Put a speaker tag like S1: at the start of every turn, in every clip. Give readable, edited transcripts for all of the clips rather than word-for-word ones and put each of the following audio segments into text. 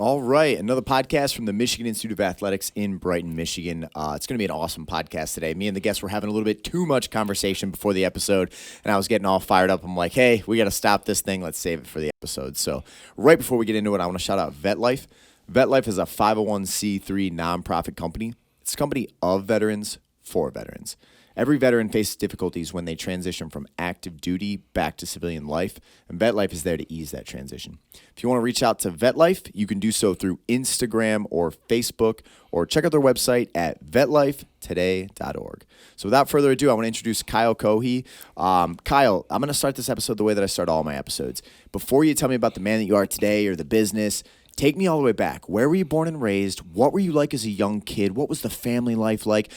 S1: All right, another podcast from the Michigan Institute of Athletics in Brighton, Michigan. It's going to be an awesome podcast today. Me and the guests were having a little bit too much conversation before the episode, and I was getting all fired up. I'm like, hey, we got to stop this thing. Let's save it for the episode. So right before we get into it, I want to shout out VetLife. VetLife is a 501c3 nonprofit company. It's a company of veterans for veterans. Every veteran faces difficulties when they transition from active duty back to civilian life, and VetLife is there to ease that transition. If you want to reach out to VetLife, you can do so through Instagram or Facebook, or check out their website at vetlifetoday.org. So without further ado, I want to introduce Kyle Cohee. Kyle, I'm going to start this episode the way that I start all my episodes. Before you tell me about the man that you are today or the business, take me all the way back. Where were you born and raised? What were you like as a young kid? What was the family life like?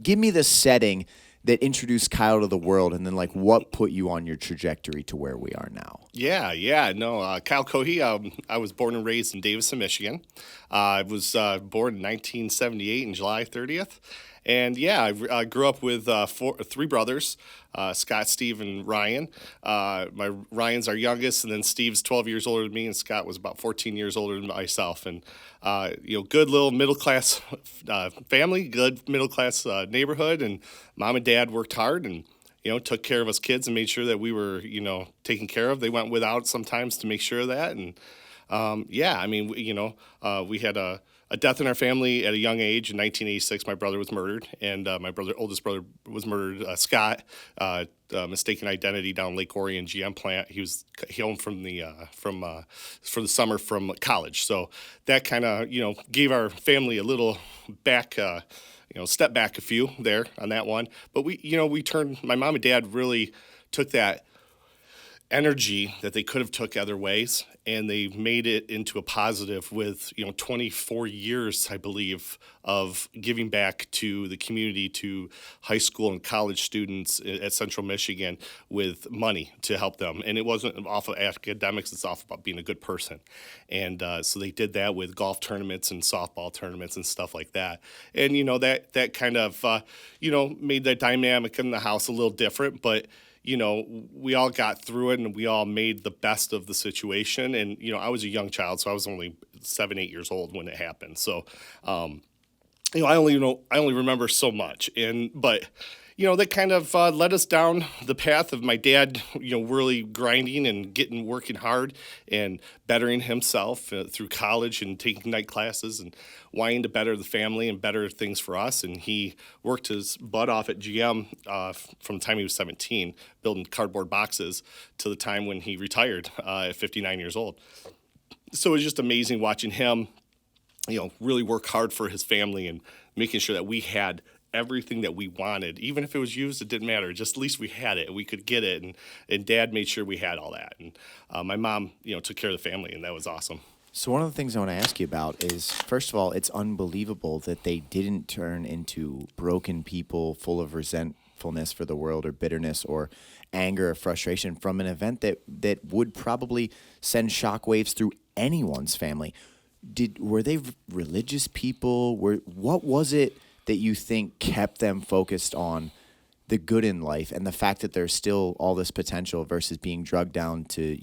S1: Give me the setting that introduced Kyle to the world, and then, what put you on your trajectory to where we are now?
S2: Kyle Cohee. I was born and raised in Davison, Michigan. I was born in 1978 on July 30th. And I grew up with three brothers, Scott, Steve, and Ryan. Ryan's our youngest, and then Steve's 12 years older than me, and Scott was about 14 years older than myself. And good little middle class family, good middle class neighborhood, and mom and dad worked hard and took care of us kids and made sure that we were taken care of. They went without sometimes to make sure of that, and we had a death in our family at a young age. In 1986, my brother was murdered, and my oldest brother was murdered. Scott, mistaken identity down Lake Orion GM plant. He was home for the summer from college. So that kind of gave our family a little back. Step back a few there on that one. But we turned. My mom and dad really took that energy that they could have took other ways, and they made it into a positive with 24 years, I believe, of giving back to the community, to high school and college students at Central Michigan with money to help them. And it wasn't off of academics, it's off about being a good person. And so they did that with golf tournaments and softball tournaments and stuff like that. And that kind of made the dynamic in the house a little different, but we all got through it, and we all made the best of the situation. And, I was a young child, so I was only 7, 8 years old when it happened. So, I only remember so much. But that kind of led us down the path of my dad, really grinding and working hard and bettering himself through college and taking night classes and wanting to better the family and better things for us. And he worked his butt off at GM from the time he was 17, building cardboard boxes, to the time when he retired at 59 years old. So it was just amazing watching him, really work hard for his family and making sure that we had everything that we wanted. Even if it was used, it didn't matter. Just at least we had it. We could get it. And Dad made sure we had all that. And my mom, took care of the family, and that was awesome.
S1: So one of the things I want to ask you about is, first of all, it's unbelievable that they didn't turn into broken people full of resentfulness for the world or bitterness or anger or frustration from an event that would probably send shockwaves through anyone's family. Were they religious people? What was it that you think kept them focused on the good in life and the fact that there's still all this potential versus being drugged down to,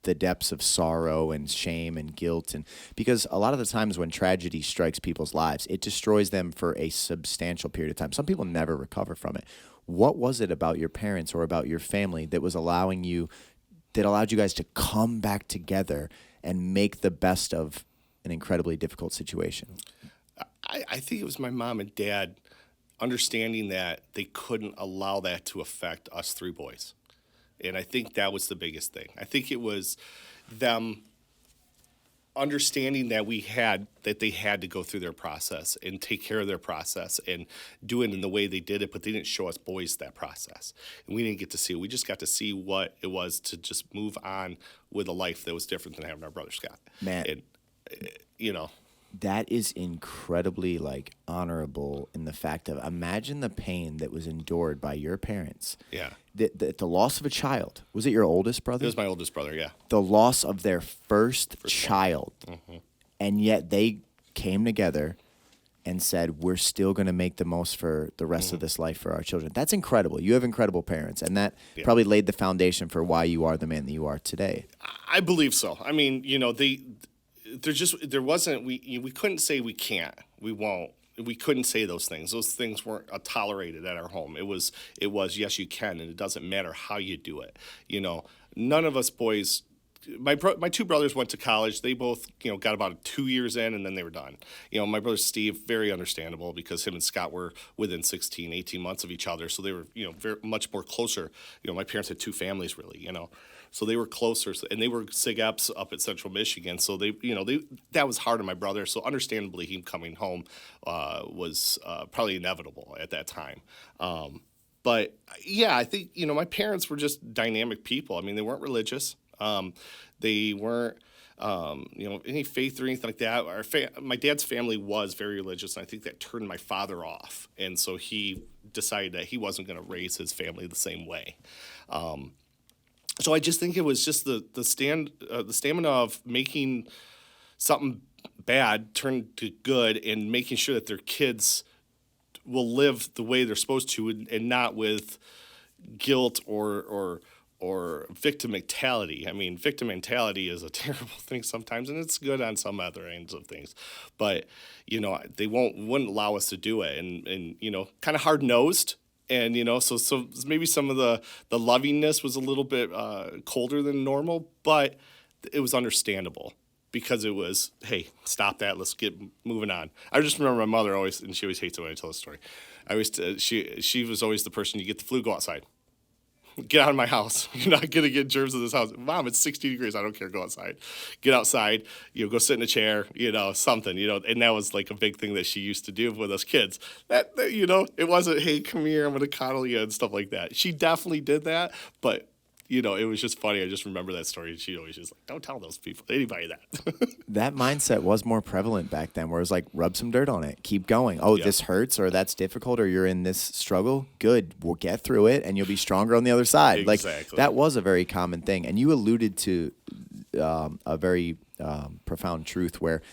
S1: the depths of sorrow and shame and guilt? And because a lot of the times when tragedy strikes people's lives, it destroys them for a substantial period of time. Some people never recover from it. What was it about your parents or about your family that allowed you guys to come back together and make the best of an incredibly difficult situation?
S2: I think it was my mom and dad understanding that they couldn't allow that to affect us three boys. And I think that was the biggest thing. I think it was them understanding that they had to go through their process and take care of their process and do it in the way they did it, but they didn't show us boys that process. And we didn't get to see it. We just got to see what it was to just move on with a life that was different than having our brother Scott.
S1: Man.
S2: And,
S1: that is incredibly honorable in the fact of, imagine the pain that was endured by your parents.
S2: Yeah.
S1: The loss of a child. Was it your oldest brother?
S2: It was my oldest brother, yeah.
S1: The loss of their first child.
S2: Mm-hmm.
S1: And yet they came together and said, we're still going to make the most for the rest of this life for our children. That's incredible. You have incredible parents, and that probably laid the foundation for why you are the man that you are today.
S2: I believe so. I mean, there wasn't, we couldn't say we can't, we won't. We couldn't say those things. Those things weren't tolerated at our home. It was yes, you can, and it doesn't matter how you do it. None of us boys. My two brothers went to college. They both got about 2 years in, and then they were done. My brother Steve, very understandable, because him and Scott were within 16, 18 months of each other, so they were very much more closer. My parents had two families, really. So they were closer, and they were SIG-Eps up at Central Michigan. So that was hard on my brother. So understandably, him coming home was probably inevitable at that time. But yeah, I think my parents were just dynamic people. I mean, they weren't religious. They weren't any faith or anything like that. My dad's family was very religious, and I think that turned my father off. And so he decided that he wasn't going to raise his family the same way. So I just think it was just the stamina of making something bad turn to good, and making sure that their kids will live the way they're supposed to, and not with guilt or victim mentality. I mean, victim mentality is a terrible thing sometimes, and it's good on some other ends of things. But they wouldn't allow us to do it, and kind of hard nosed. And so maybe some of the lovingness was a little bit colder than normal, but it was understandable, because it was, hey, stop that, let's get moving on. I just remember my mother always, and she always hates it when I tell the story. She was always the person: you get the flu, go outside. Get out of my house. You're not going to get germs in this house. Mom, it's 60 degrees. I don't care. Go outside. Get outside. Go sit in a chair, something, and that was like a big thing that she used to do with us kids. That it wasn't, hey, come here, I'm going to coddle you and stuff like that. She definitely did that, but it was just funny. I just remember that story. She always just like, don't tell those people, anybody that.
S1: That mindset was more prevalent back then, where it was like, rub some dirt on it, keep going. Oh, This hurts, or that's difficult, or you're in this struggle. Good, we'll get through it, and you'll be stronger on the other side.
S2: Exactly.
S1: Like, that was a very common thing. And you alluded to a very profound truth, where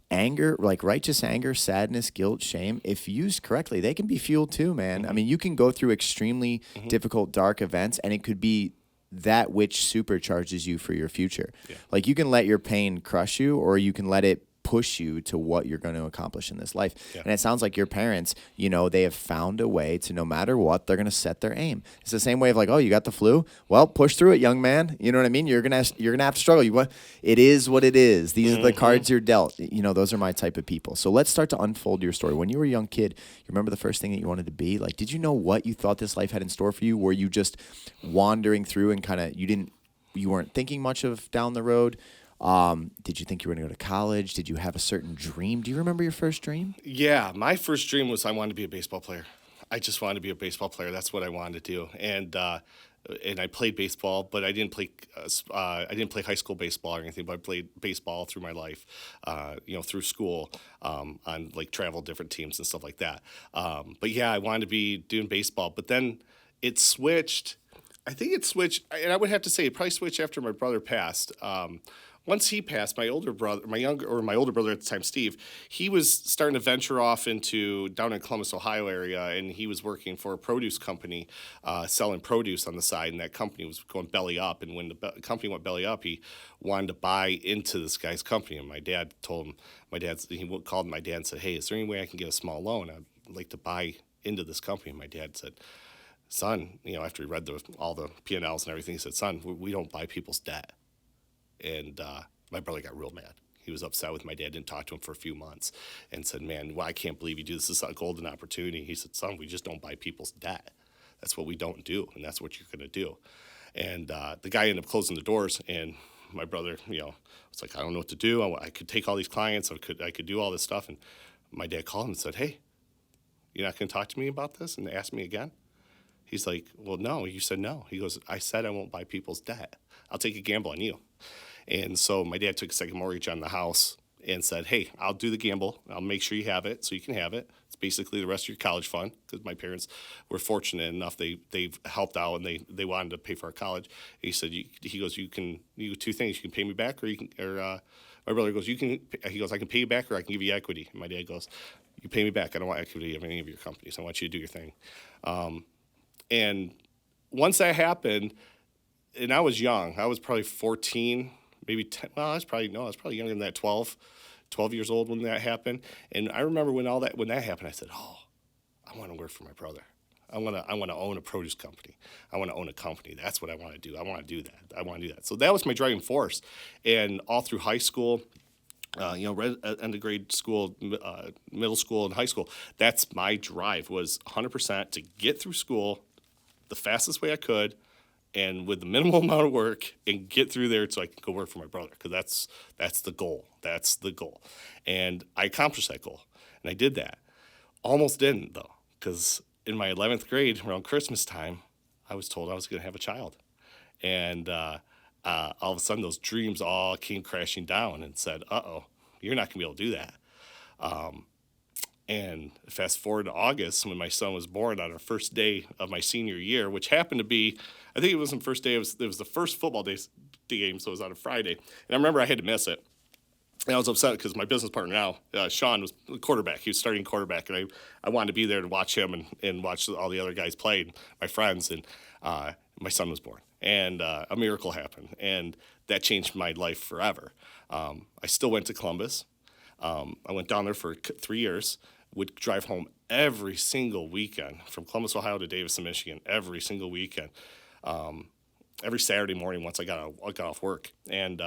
S1: anger, like righteous anger, sadness, guilt, shame, if used correctly, they can be fuel too, man. I mean, you can go through extremely difficult, dark events, and it could be that which supercharges you for your future. Yeah. Like, you can let your pain crush you, or you can let it push you to what you're going to accomplish in this life. Yeah. And it sounds like your parents, they have found a way to, no matter what, they're going to set their aim. It's the same way of like, oh, you got the flu? Well, push through it, young man. You know what I mean? You're going to have to struggle. It is what it is. These are the cards you're dealt. Those are my type of people. So let's start to unfold your story. When you were a young kid, you remember the first thing that you wanted to be? Like, did you know what you thought this life had in store for you? Were you just wandering through and kind of, you weren't thinking much of down the road? Did you think you were going to go to college? Did you have a certain dream? Do you remember your first dream?
S2: Yeah, my first dream was I wanted to be a baseball player. I just wanted to be a baseball player. That's what I wanted to do. And I played baseball, but I didn't play high school baseball or anything. But I played baseball through my life, through school, on like travel different teams and stuff like that. But yeah, I wanted to be doing baseball. But then it switched. I think it switched, and I would have to say it probably switched after my brother passed. Once he passed, my older brother at the time, Steve, he was starting to venture off into down in Columbus, Ohio area, and he was working for a produce company, selling produce on the side, and that company was going belly up. And when the company went belly up, he wanted to buy into this guy's company. And my dad told him, he called my dad and said, hey, is there any way I can get a small loan? I'd like to buy into this company. And my dad said, son, after he read all the P&Ls and everything, he said, son, we don't buy people's debt. And my brother got real mad. He was upset with my dad, didn't talk to him for a few months, and said, man, I can't believe you do this. This is a golden opportunity. He said, son, we just don't buy people's debt. That's what we don't do, and that's what you're going to do. And the guy ended up closing the doors, and my brother, was like, I don't know what to do. I could take all these clients. I could do all this stuff. And my dad called him and said, hey, you're not going to talk to me about this and ask me again? He's like, well, no, you said no. He goes, I said I won't buy people's debt. I'll take a gamble on you. And so my dad took a second mortgage on the house and said, hey, I'll do the gamble. I'll make sure you have it so you can have it. It's basically the rest of your college fund, because my parents were fortunate enough. They've helped out, and they wanted to pay for our college. And he said, he goes, you do two things. You can pay me back, my brother goes, he goes, I can pay you back, or I can give you equity. And my dad goes, you pay me back. I don't want equity of any of your companies. I want you to do your thing. And once that happened, and I was young. I was probably 14 maybe 10. Well, I was probably younger than that, 12 years old when that happened. And I remember when that happened, I said, oh, I want to work for my brother. I want to own a produce company. I want to own a company. That's what I want to do. I want to do that. I want to do that. So that was my driving force. And all through high school, end of grade school, middle school, and high school, that's my drive, was 100% to get through school the fastest way I could and with the minimal amount of work and get through there so I can go work for my brother, because that's the goal. That's the goal. And I accomplished that goal, and I did that. Almost didn't, though, because in my 11th grade, around Christmas time, I was told I was going to have a child. And all of a sudden, those dreams all came crashing down and said, uh-oh, you're not going to be able to do that. And fast forward to August, when my son was born on our first day of my senior year, which happened to be, I think it wasn't the first day, it was the first football day game, so it was on a Friday. And I remember I had to miss it. And I was upset because my business partner now, Sean, was the quarterback. He was starting quarterback, and I wanted to be there to watch him and watch all the other guys play, and my friends, and my son was born. And a miracle happened, and that changed my life forever. I still went to Columbus. I went down there for 3 years, would drive home every single weekend from Columbus, Ohio to Davison, Michigan, every single weekend, every Saturday morning once I got off work. And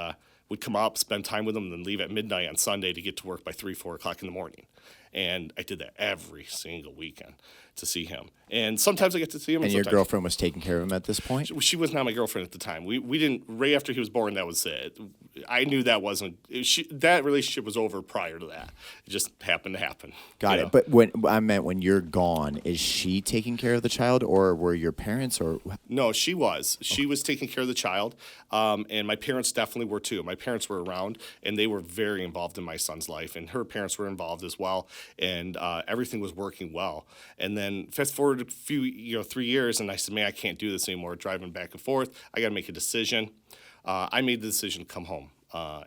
S2: would come up, spend time with them, and then leave at midnight on Sunday to get to work by 3, 4 o'clock in the morning. And I did that every single weekend to see him. And sometimes I get to see him.
S1: And your girlfriend was taking care of him at this point?
S2: She was not my girlfriend at the time. We didn't, right after he was born, that was it. I knew that wasn't, that relationship was over prior to that. It just happened to happen.
S1: Got it. But when you're gone, is she taking care of the child, or were your parents, or?
S2: No, she was. She was taking care of the child. And my parents definitely were too. My parents were around, and they were very involved in my son's life, and her parents were involved as well. And everything was working well. And then fast forward a few, 3 years, and I said, man, I can't do this anymore, driving back and forth. I got to make a decision. I made the decision to come home.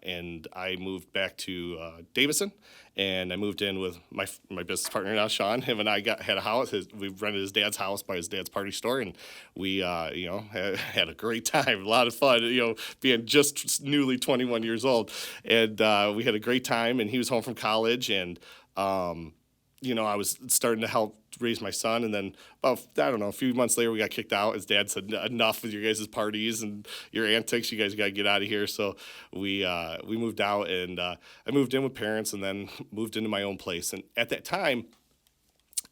S2: And I moved back to Davison, and I moved in with my business partner now, Sean. Him and I had a house. We rented his dad's house by his dad's party store, and we, had a great time, a lot of fun, being just newly 21 years old. And we had a great time, and he was home from college, and I was starting to help raise my son, and then about, a few months later, we got kicked out. His dad said, enough with your guys' parties and your antics. You guys got to get out of here. So we moved out, and I moved in with parents, and then moved into my own place. And at that time,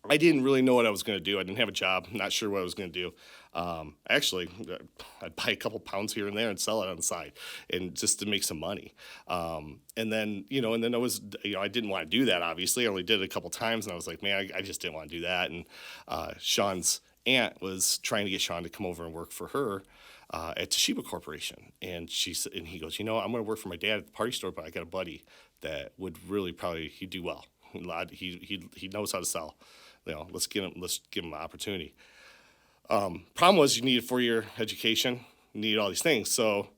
S2: I didn't really know what I was going to do. I didn't have a job, not sure what I was going to do. Actually, I'd buy a couple pounds here and there and sell it on the side, and just to make some money. And then I was, I didn't want to do that, obviously. I only did it a couple times, and I was like, man, I just didn't want to do that. And Sean's aunt was trying to get Sean to come over and work for her at Toshiba Corporation. And he goes, I'm going to work for my dad at the party store, but I got a buddy that would really he'd do well. He knows how to sell. Let's give him an opportunity. Problem was, you need a 4-year education, you need all these things. So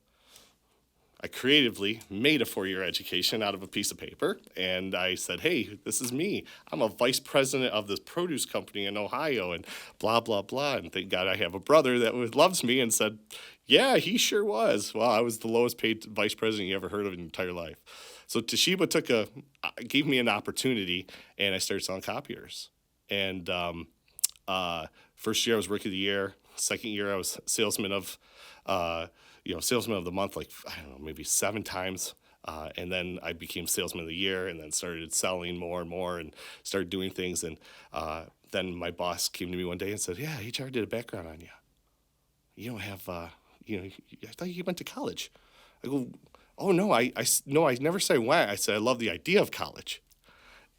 S2: I creatively made a 4-year education out of a piece of paper, and I said, hey, this is me. I'm a vice president of this produce company in Ohio, and blah, blah, blah. And thank God I have a brother that loves me and said, yeah, he sure was. Well, I was the lowest paid vice president you ever heard of in your entire life. So Toshiba gave me an opportunity, and I started selling copiers. And first year I was Rookie of the Year. Second year I was salesman of the month, maybe 7 times. And then I became salesman of the year, and then started selling more and more, and started doing things. And then my boss came to me one day and said, yeah, HR did a background on you. You don't have, I thought you went to college. I go, oh, no, I never said I went. I said, I love the idea of college.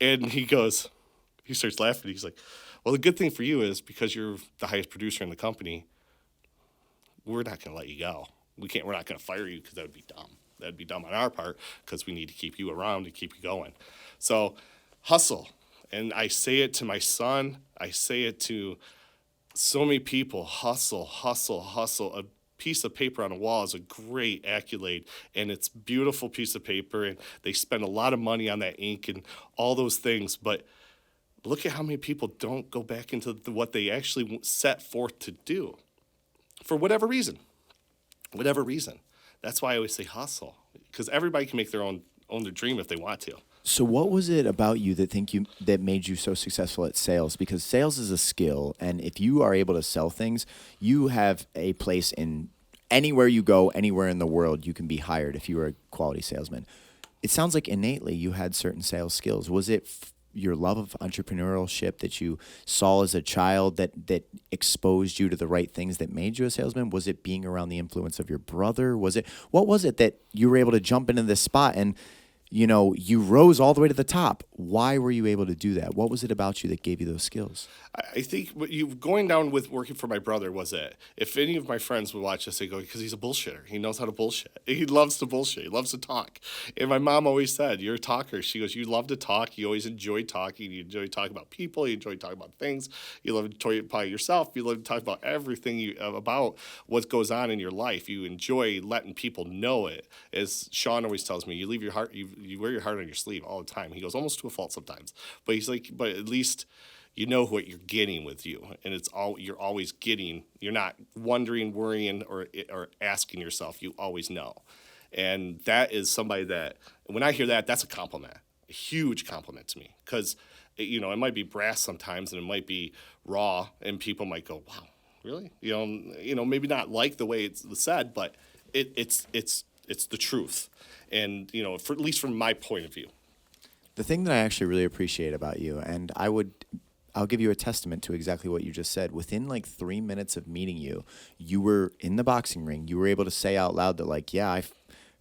S2: And he starts laughing. He's like, well, the good thing for you is because you're the highest producer in the company, we're not going to let you go. We're not going to fire you, because that would be dumb. That would be dumb on our part, because we need to keep you around and keep you going. So hustle. And I say it to my son. I say it to so many people. Hustle, hustle, hustle. A piece of paper on a wall is a great accolade, and it's a beautiful piece of paper, and they spend a lot of money on that ink and all those things. But look at how many people don't go back into what they actually set forth to do for whatever reason. That's why I always say hustle. because everybody can make own their dream if they want to.
S1: So what was it about you that made you so successful at sales? Because sales is a skill, and if you are able to sell things, you have a place in anywhere you go, anywhere in the world, you can be hired if you were a quality salesman. It sounds like innately you had certain sales skills. Was it your love of entrepreneurship that you saw as a child that exposed you to the right things that made you a salesman? Was it being around the influence of your brother? What was it that you were able to jump into this spot and you rose all the way to the top? Why were you able to do that? What was it about you that gave you those skills?
S2: I think what you going down with working for my brother was it. If any of my friends would watch this, they go, because he's a bullshitter. He knows how to bullshit. He loves to bullshit. He loves to talk. And my mom always said, you're a talker. She goes, you love to talk. You always enjoy talking. You enjoy talking about people. You enjoy talking about things. You love to talk about yourself. You love to talk about everything about what goes on in your life. You enjoy letting people know it. As Sean always tells me, you leave your heart, you wear your heart on your sleeve all the time. He goes, almost to a fault sometimes. But he's like, but at least you know what you're getting with you, and you're always getting. You're not wondering, worrying, or asking yourself. You always know, and that is somebody that when I hear that, that's a compliment, a huge compliment to me, because it might be brass sometimes, and it might be raw, and people might go, "Wow, really?" Maybe not like the way it's said, but it's the truth, and at least from my point of view.
S1: The thing that I actually really appreciate about you, and I'll give you a testament to exactly what you just said. Within like 3 minutes of meeting you, you were in the boxing ring. You were able to say out loud that like, yeah, I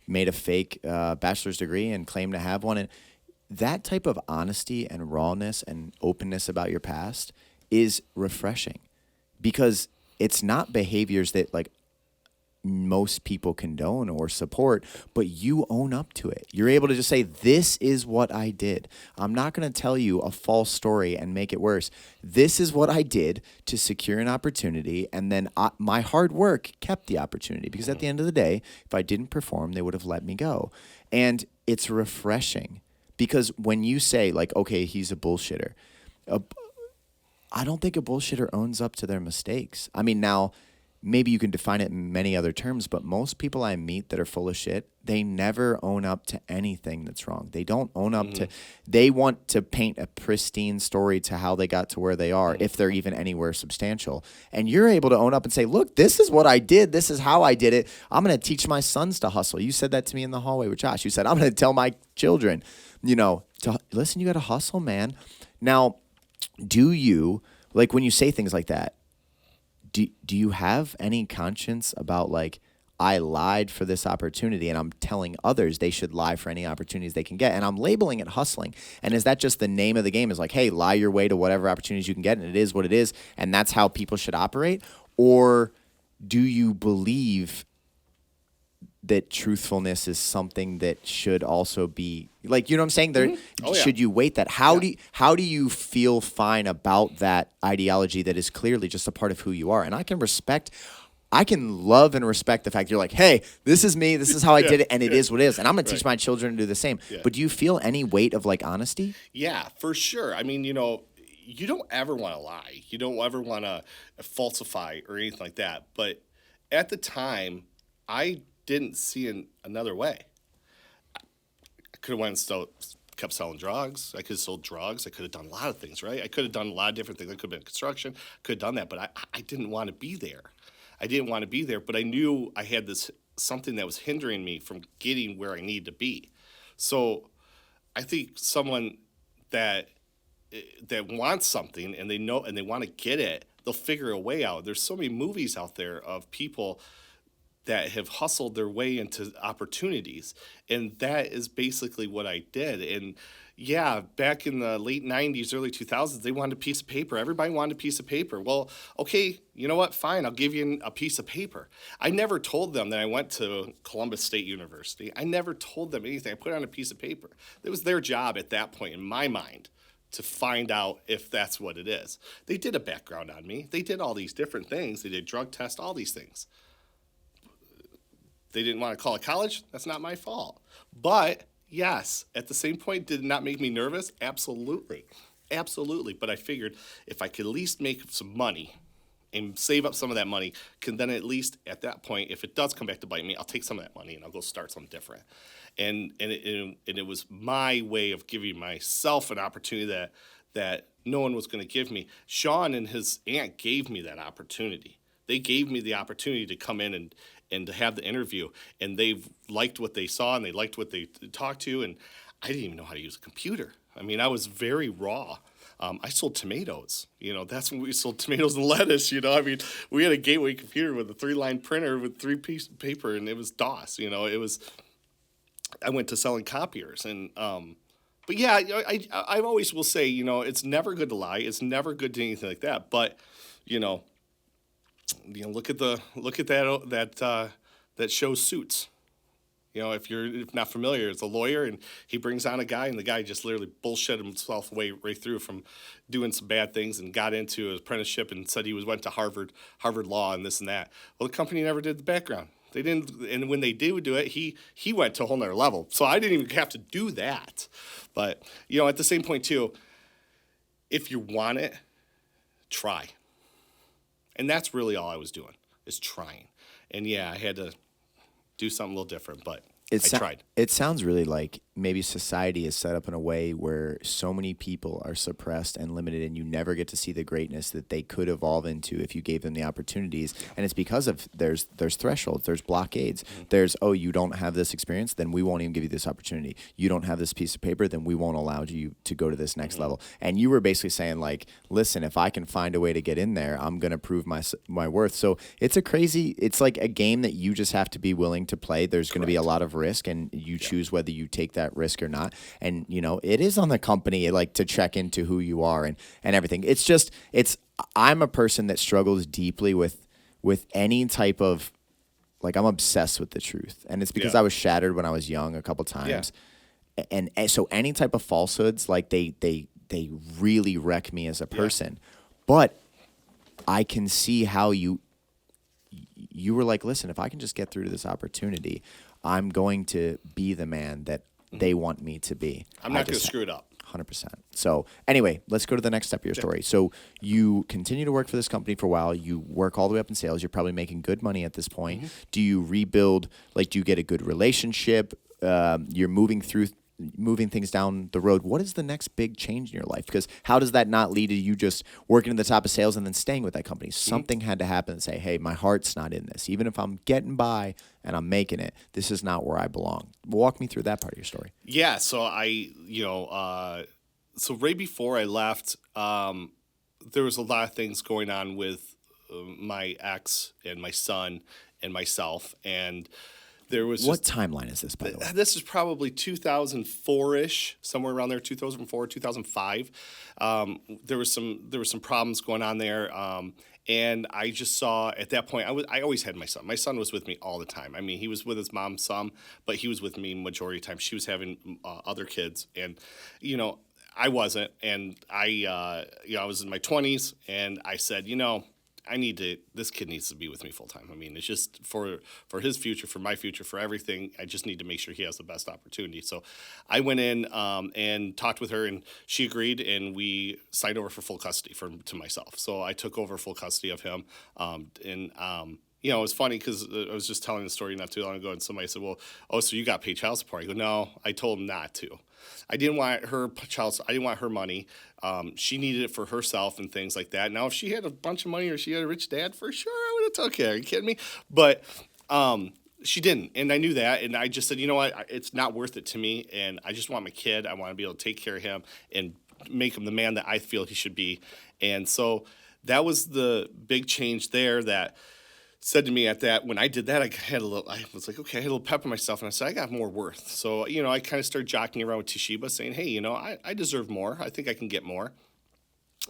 S1: made a fake bachelor's degree and claim to have one. And that type of honesty and rawness and openness about your past is refreshing, because it's not behaviors that like most people condone or support, but you own up to it. You're able to just say, this is what I did. I'm not going to tell you a false story and make it worse. This is what I did to secure an opportunity, and then my hard work kept the opportunity, because at the end of the day, if I didn't perform, they would have let me go. And it's refreshing, because when you say like, okay, he's a bullshitter, I don't think a bullshitter owns up to their mistakes. I mean, now, maybe you can define it in many other terms, but most people I meet that are full of shit, they never own up to anything that's wrong. They don't own up to, they want to paint a pristine story to how they got to where they are, if they're even anywhere substantial. And you're able to own up and say, look, this is what I did. This is how I did it. I'm going to teach my sons to hustle. You said that to me in the hallway with Josh. You said, I'm going to tell my children, listen, you got to hustle, man. Now, do you, like when you say things like that, do you have any conscience about like, I lied for this opportunity and I'm telling others they should lie for any opportunities they can get, and I'm labeling it hustling? And is that just the name of the game, is like, hey, lie your way to whatever opportunities you can get, and it is what it is, and that's how people should operate? Or do you believe that truthfulness is something that should also be like, you know what I'm saying? There, should you weight that? How do you feel fine about that ideology that is clearly just a part of who you are? And I can love and respect the fact you're like, hey, this is me, this is how I did it, and it is what it is, and I'm gonna teach my children to do the same. Yeah. But do you feel any weight of like honesty?
S2: Yeah, for sure. I mean, you don't ever want to lie. You don't ever want to falsify or anything like that. But at the time, I didn't see another way. I could have went and kept selling drugs. I could have sold drugs. I could have done a lot of things, right? I could have done a lot of different things. I could have been in construction. Could have done that, but I didn't want to be there. I didn't want to be there, but I knew I had something that was hindering me from getting where I need to be. So I think someone that wants something and they know and they want to get it, they'll figure a way out. There's so many movies out there of people that have hustled their way into opportunities. And that is basically what I did. And yeah, back in the late 90s, early 2000s, they wanted a piece of paper. Everybody wanted a piece of paper. Well, okay, you know what? Fine, I'll give you a piece of paper. I never told them that I went to Columbus State University. I never told them anything. I put it on a piece of paper. It was their job at that point, in my mind, to find out if that's what it is. They did a background on me. They did all these different things. They did drug tests, all these things. They didn't want to call it college. That's not my fault. But yes, at the same point, did it not make me nervous? Absolutely. Absolutely. But I figured if I could at least make some money and save up some of that money, can then at least at that point, if it does come back to bite me, I'll take some of that money and I'll go start something different. And it was my way of giving myself an opportunity that no one was going to give me. Sean and his aunt gave me that opportunity. They gave me the opportunity to come in and to have the interview, and they've liked what they saw and they liked what they talked to, and I didn't even know how to use a computer. I mean, I was very raw. I sold tomatoes. That's when we sold tomatoes and lettuce. I mean, we had a gateway computer with a 3-line printer with 3 pieces of paper, and it was DOS. It was. I went to selling copiers, and but yeah, I always will say, it's never good to lie. It's never good to anything like that. But look at that show Suits. If you're not familiar, it's a lawyer, and he brings on a guy, and the guy just literally bullshitted himself right through from doing some bad things and got into an apprenticeship and said he went to Harvard Law and this and that. Well, the company never did the background. They didn't, and when they did do it, he went to a whole nother level. So I didn't even have to do that. But at the same point too, if you want it, try. And that's really all I was doing, is trying. And yeah, I had to do something a little different, but I tried.
S1: It sounds really like maybe society is set up in a way where so many people are suppressed and limited, and you never get to see the greatness that they could evolve into if you gave them the opportunities. And it's because of there's thresholds, there's blockades. Mm-hmm. There's, you don't have this experience, then we won't even give you this opportunity. You don't have this piece of paper, then we won't allow you to go to this next mm-hmm. level. And you were basically saying, like, listen, if I can find a way to get in there, I'm going to prove my worth. So it's like a game that you just have to be willing to play. There's going to be a lot of risk, and you choose whether you take that risk or not. And it is on the company, like, to check into who you are and everything. I'm a person that struggles deeply with any type of, like, I'm obsessed with the truth, and it's because I was shattered when I was young a couple times. And so any type of falsehoods, like, they really wreck me as a person. But I can see how you were like, listen, if I can just get through to this opportunity, I'm going to be the man that they want me to be.
S2: I'm not going to screw it up.
S1: 100%. So anyway, let's go to the next step of your story. So you continue to work for this company for a while. You work all the way up in sales. You're probably making good money at this point. Mm-hmm. Do you rebuild, like, do you get a good relationship? You're moving things down the road. What is the next big change in your life? Because how does that not lead to you just working at the top of sales and then staying with that company? Something had to happen and say, hey, my heart's not in this. Even if I'm getting by and I'm making it, this is not where I belong. Walk me through that part of your story.
S2: Yeah, so so right before I left, there was a lot of things going on with my ex and my son and myself, and there was
S1: what timeline is this, by the way?
S2: This is probably 2004-ish, somewhere around there, 2004, 2005. There was some problems going on there, and I just saw at that point, I always had my son. My son was with me all the time. I mean, he was with his mom some, but he was with me majority of the time. She was having other kids, and I wasn't, and I was in my 20s, and I said, this kid needs to be with me full time. I mean, it's just for his future, for my future, for everything. I just need to make sure he has the best opportunity. So I went in and talked with her, and she agreed, and we signed over for full custody to myself. So I took over full custody of him, it was funny because I was just telling the story not too long ago, and somebody said, well, so you got paid child support. I go, no, I told him not to. I didn't want her money. She needed it for herself and things like that. Now, if she had a bunch of money or she had a rich dad, for sure I would have took it. Are you kidding me? But she didn't, and I knew that, and I just said, you know what, it's not worth it to me, and I just want my kid. I want to be able to take care of him and make him the man that I feel he should be. And so that was the big change there that said to me at that, when I did that, I was like, okay, I had a little pep in myself, and I said, I got more worth. So, I kind of started jockeying around with Toshiba, saying, hey, I deserve more. I think I can get more.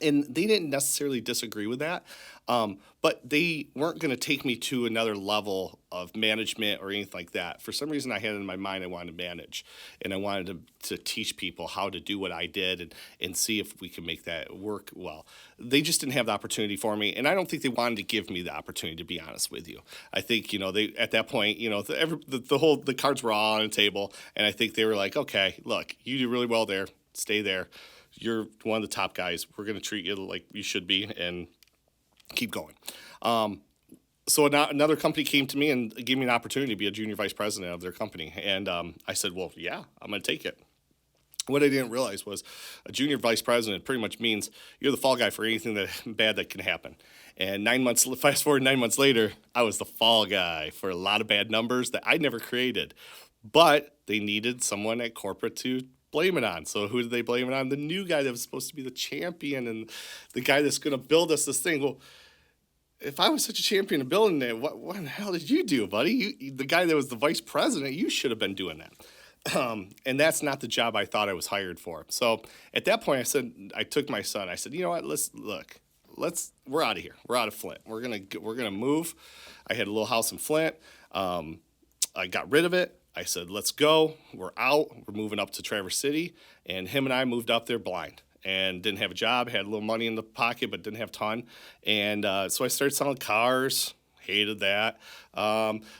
S2: And they didn't necessarily disagree with that, but they weren't going to take me to another level of management or anything like that. For some reason, I had in my mind I wanted to manage, and I wanted to teach people how to do what I did and see if we could make that work well. They just didn't have the opportunity for me, and I don't think they wanted to give me the opportunity, to be honest with you. I think, they at that point, the cards were all on the table, and I think they were like, okay, look, you do really well there, stay there. You're one of the top guys. We're going to treat you like you should be. And keep going. So another company came to me and gave me an opportunity to be a junior vice president of their company. And I said, well, yeah, I'm going to take it. What I didn't realize was a junior vice president pretty much means you're the fall guy for anything that bad that can happen. And fast forward 9 months later, I was the fall guy for a lot of bad numbers that I never created. But they needed someone at corporate to blame it on. So who did they blame it on? The new guy that was supposed to be the champion and the guy that's going to build us this thing. Well, if I was such a champion of building it, what in the hell did you do, buddy? The guy that was the vice president, you should have been doing that. And that's not the job I thought I was hired for. So at that point, I took my son. I said, you know what? We're out of here. We're out of Flint. We're gonna move. I had a little house in Flint. I got rid of it. I said, let's go. We're out. We're moving up to Traverse City. And him and I moved up there blind and didn't have a job, had a little money in the pocket, but didn't have a ton. And so I started selling cars. Hated that.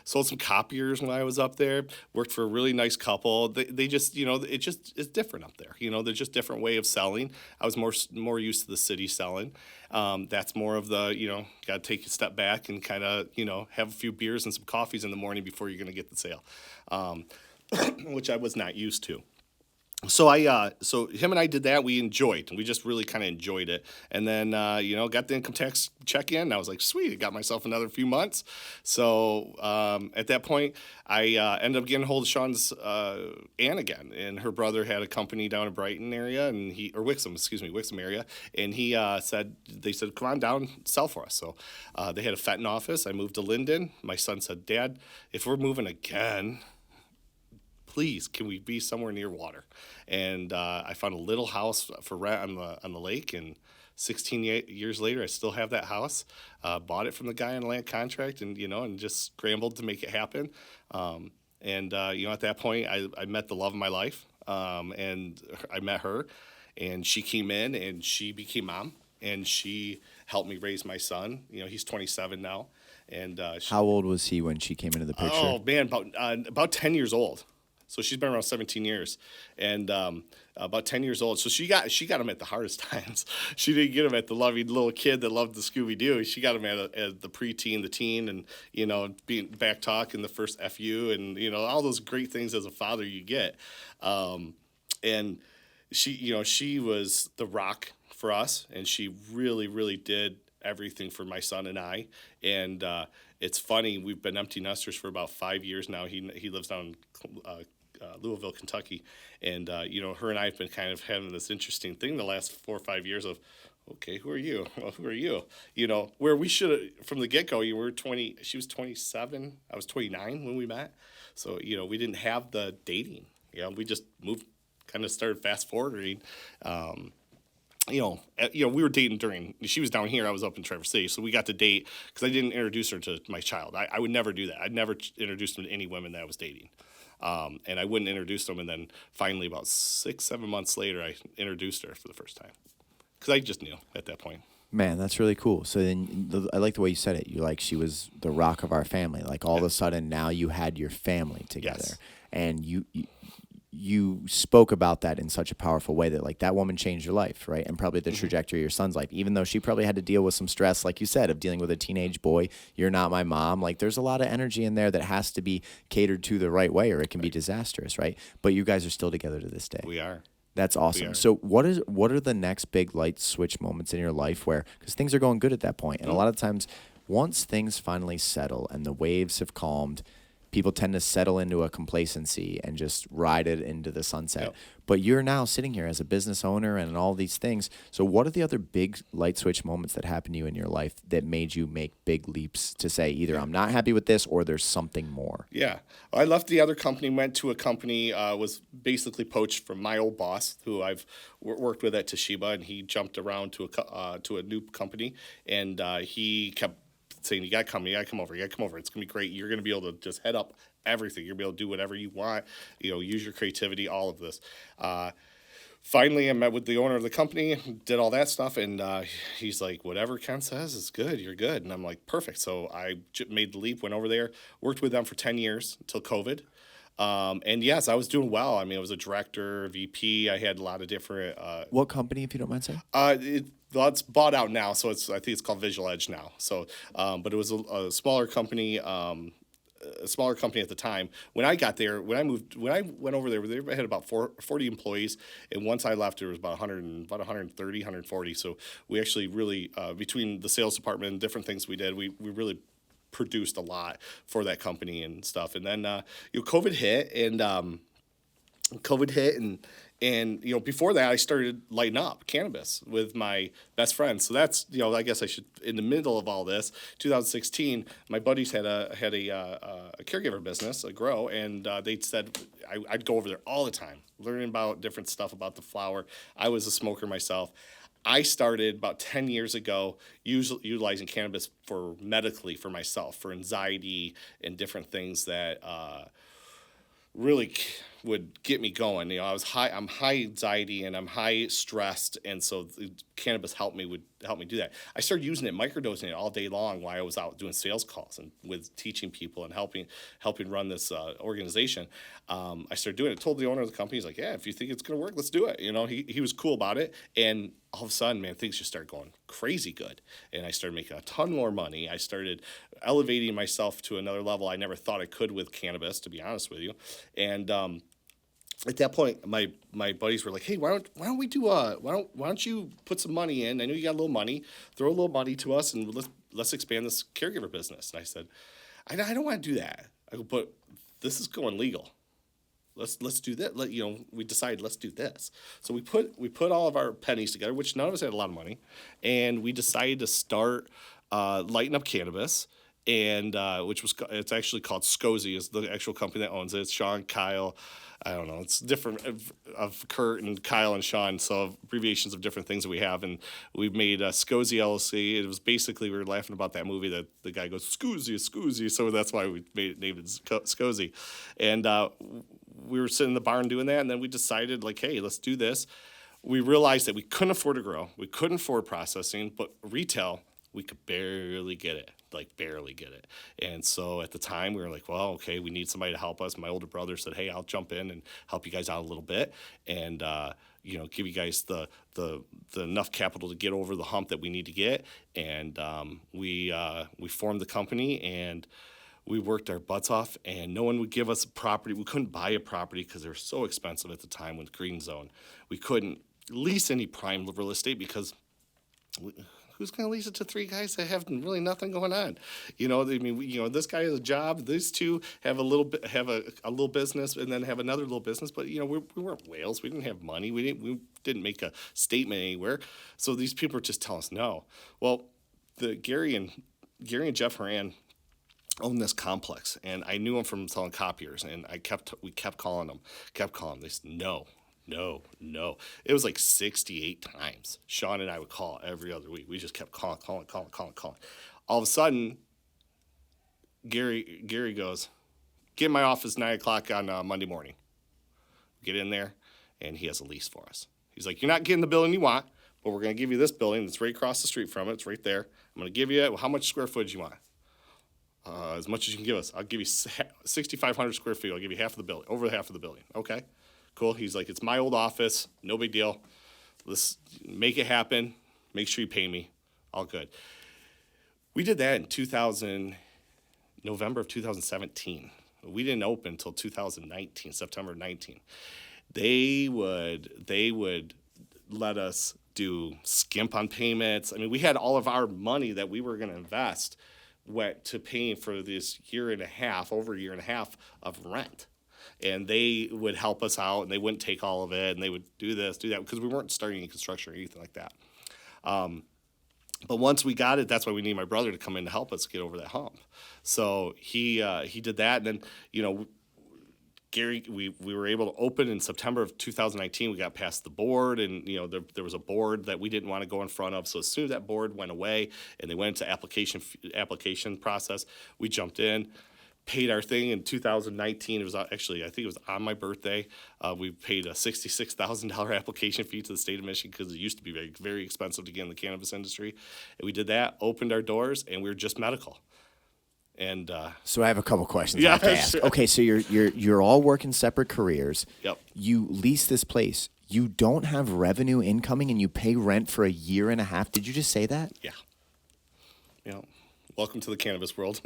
S2: Sold some copiers when I was up there. Worked for a really nice couple. They just, it's different up there. They're just different way of selling. I was more used to the city selling. That's more of the, got to take a step back and kind of, have a few beers and some coffees in the morning before you're going to get the sale, which I was not used to. So so him and I did that. We just really kind of enjoyed it. And then, got the income tax check in. And I was like, sweet, I got myself another few months. So at that point, I ended up getting a hold of Sean's aunt again. And her brother had a company down in Brighton area, Wixom area. And they said, come on down, sell for us. So they had a Fenton office. I moved to Linden. My son said, Dad, if we're moving again, please, can we be somewhere near water? And I found a little house for rent on the lake, and 16 years later, I still have that house. Bought it from the guy on a land contract, and and just scrambled to make it happen. At that point, I met the love of my life, and I met her, and she came in, and she became mom, and she helped me raise my son. He's 27 now, and
S1: How old was he when she came into the picture?
S2: Oh man, about 10 years old. So she's been around 17 years, and about 10 years old. So she got him at the hardest times. She didn't get him at the loving little kid that loved the Scooby-Doo. She got him at the preteen, the teen, and being back talking the first FU, and all those great things as a father you get. And she was the rock for us, and she really, really did everything for my son and I. And it's funny, we've been empty nesters for about 5 years now. He lives down in Louisville, Kentucky, and her and I have been kind of having this interesting thing the last 4 or 5 years of, okay, who are you? Well, who are you? Where we should have from the get-go. You were 20. She was 27. I was 29 when we met. So we didn't have the dating. We just moved, kind of started fast forwarding. We were dating during, she was down here, I was up in Traverse City, so we got to date because I didn't introduce her to my child. I would never do that. I'd never introduce them to any women that I was dating. And I wouldn't introduce them, and then finally about 6-7 months later, I introduced her for the first time because I just knew at that point.
S1: Man, that's really cool. So then I like the way you said it. You're like, she was the rock of our family. Like all of a sudden now you had your family together.
S2: Yes.
S1: And you spoke about that in such a powerful way that like that woman changed your life, right? And probably the trajectory of your son's life, even though she probably had to deal with some stress, like you said, of dealing with a teenage boy. You're not my mom. Like there's a lot of energy in there that has to be catered to the right way or it can be disastrous, right? But you guys are still together to this day.
S2: We are.
S1: That's awesome. So what are the next big light switch moments in your life where, because things are going good at that point, and a lot of times once things finally settle and the waves have calmed, people tend to settle into a complacency and just ride it into the sunset.
S2: Yep.
S1: But you're now sitting here as a business owner and all these things. So what are the other big light switch moments that happened to you in your life that made you make big leaps to say either I'm not happy with this or there's something more? Yeah.
S2: I left the other company, went to a company, was basically poached from my old boss who I've worked with at Toshiba, and he jumped around to a new company, and he kept saying, you gotta come over, it's gonna be great. You're gonna be able to just head up everything. You're gonna be able to do whatever you want, use your creativity, all of this. Finally, I met with the owner of the company, did all that stuff, and he's like, whatever Ken says is good, you're good. And I'm like, perfect. So I made the leap, went over there, worked with them for 10 years until COVID. And yes, I was doing well. I mean, I was a director, VP. I had a lot of different.
S1: What company, if you don't mind saying?
S2: Well, it's bought out now, so I think it's called Visual Edge now. So, but it was a smaller company. A smaller company at the time. When I got there, when I went over there, they had about 40 employees, and once I left, there was about 130, 140. So we actually really, between the sales department and different things we did, we really produced a lot for that company and stuff. And then COVID hit, and before that I started lighting up cannabis with my best friend. So that's I guess I should, in the middle of all this, 2016, my buddies had a caregiver business, a grow, and they said I'd go over there all the time, learning about different stuff about the flower. I was a smoker myself. I started about 10 years ago utilizing cannabis medically for myself, for anxiety and different things that really would get me going. I'm high anxiety and I'm high stressed, and so the cannabis would help me do that. I started using it, microdosing it all day long while I was out doing sales calls and with teaching people and helping run this organization. I started doing it. Told the owner of the company, he's like, "Yeah, if you think it's gonna work, let's do it." He was cool about it, and all of a sudden, man, things just started going crazy good, and I started making a ton more money. I started elevating myself to another level I never thought I could with cannabis, to be honest with you, and at that point, my buddies were like, "Hey, why don't you put some money in? I know you got a little money. Throw a little money to us, and let's expand this caregiver business." And I said, "I don't want to do that." I go, "But this is going legal. Let's do that." We decided, let's do this. So we put all of our pennies together, which none of us had a lot of money, and we decided to start lighting up cannabis. And it's actually called Cohee, is the actual company that owns it. It's Sean, Kyle. I don't know. It's different of Kurt and Kyle and Sean, so abbreviations of different things that we have. And we've made Cohee LLC. It was basically, we were laughing about that movie that the guy goes, "Scoozy," so that's why we named it Cohee. And we were sitting in the barn doing that, and then we decided, like, hey, let's do this. We realized that we couldn't afford to grow. We couldn't afford processing, but retail, we could barely get it. And so at the time we were like, well, okay, we need somebody to help us. My older brother said, "Hey, I'll jump in and help you guys out a little bit, and give you guys the enough capital to get over the hump that we need to get." And we formed the company, and we worked our butts off, and no one would give us a property. We couldn't buy a property because they were so expensive at the time with Green Zone. We couldn't lease any prime real estate because who's going to lease it to three guys that have really nothing going on? This guy has a job. These two have a little business, and then have another little business. But we weren't whales. We didn't have money. We didn't make a statement anywhere. So these people are just telling us no. Well, Gary and Jeff Horan owned this complex, and I knew him from selling copiers, and we kept calling them. They said no. It was like 68 times. Sean and I would call every other week. We just kept calling. All of a sudden, Gary goes, "Get in my office 9 o'clock on Monday morning." Get in there, and he has a lease for us. He's like, "You're not getting the building you want, but we're going to give you this building that's right across the street from it. It's right there. I'm going to give you, how much square footage you want? As much as you can give us. I'll give you 6,500 square feet. I'll give you half of the building, over half of the building." Okay. Cool. He's like, "It's my old office. No big deal. Let's make it happen. Make sure you pay me. All good." We did that in November of 2017. We didn't open until 2019, September 19. They would let us do skimp on payments. I mean, we had all of our money that we were going to invest went to paying for this over a year and a half of rent. And they would help us out, and they wouldn't take all of it, and they would do this, do that, because we weren't starting any construction or anything like that. But once we got it, that's why we needed my brother to come in to help us get over that hump. So he did that, and then Gary, we were able to open in September of 2019. We got past the board, and there was a board that we didn't want to go in front of. So as soon as that board went away and they went into application process, we jumped in. Paid our thing in 2019. It was actually, I think it was on my birthday. We paid a $66,000 application fee to the state of Michigan because it used to be very, very expensive to get in the cannabis industry. And we did that, opened our doors, and we were just medical. And
S1: So I have a couple questions I
S2: yeah,
S1: have to ask.
S2: sure.
S1: Okay, so you're all working separate careers.
S2: Yep.
S1: You lease this place. You don't have revenue incoming, and you pay rent for a year and a half. Did you just say that?
S2: Yeah. You know, welcome to the cannabis world.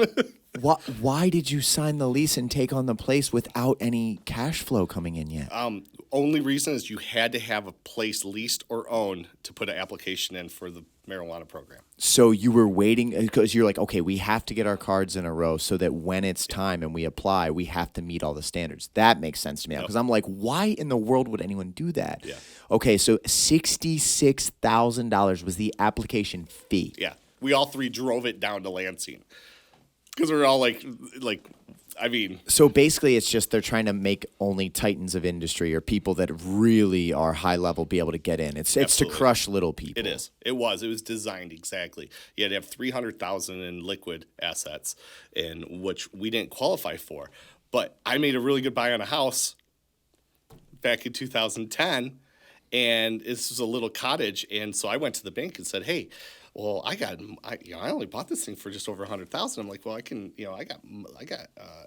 S1: Why did you sign the lease and take on the place without any cash flow coming in yet?
S2: Only reason is you had to have a place leased or owned to put an application in for the marijuana program.
S1: So you were waiting because you're like, okay, we have to get our cards in a row so that when it's time and we apply, we have to meet all the standards. That makes sense to me now because I'm like, why in the world would anyone do that?
S2: Yeah.
S1: Okay, so $66,000 was the application fee.
S2: Yeah. We all three drove it down to Lansing because we were all like, I mean,
S1: So basically, it's just they're trying to make only titans of industry or people that really are high level be able to get in. It's to
S2: Absolutely.
S1: crush little people.
S2: it is. It was designed exactly. You had to have 300,000 in liquid assets, and which we didn't qualify for. But I made a really good buy on a house back in 2010, and this was a little cottage, and so I went to the bank and said, "Hey, well, I only bought this thing for just over 100,000." I'm like, "Well, I got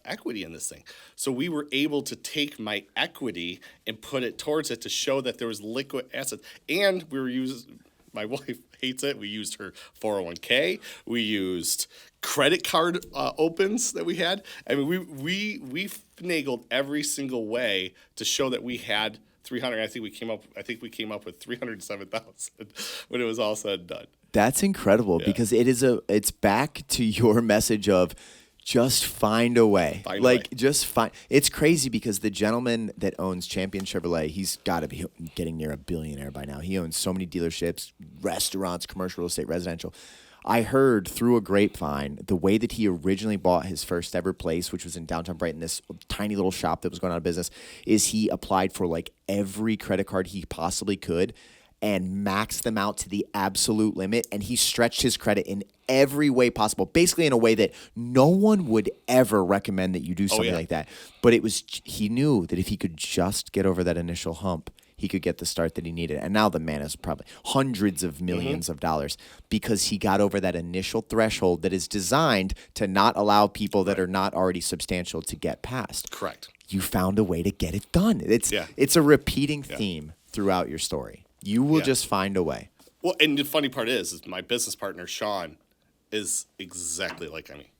S2: equity in this thing." So we were able to take my equity and put it towards it to show that there was liquid assets, and we were using. My wife hates it. We used her 401k. We used credit card opens that we had. I mean, we finagled every single way to show that we had 300. I think we came up with 307,000 when it was all said and done.
S1: That's incredible because it's back to your message of just find a way. It's crazy because the gentleman that owns Champion Chevrolet, he's got to be getting near a billionaire by now. He owns so many dealerships, restaurants, commercial real estate, residential. I heard through a grapevine the way that he originally bought his first ever place, which was in downtown Brighton, this tiny little shop that was going out of business, is he applied for like every credit card he possibly could and maxed them out to the absolute limit. And he stretched his credit in every way possible, basically in a way that no one would ever recommend that you do something like that. But he knew that if he could just get over that initial hump, he could get the start that he needed. And now the man is probably hundreds of millions of dollars because he got over that initial threshold that is designed to not allow people that are not already substantial to get past.
S2: Correct.
S1: You found a way to get it done. It's a repeating theme throughout your story. You will just find a way.
S2: Well, and the funny part is my business partner Sean is exactly like me.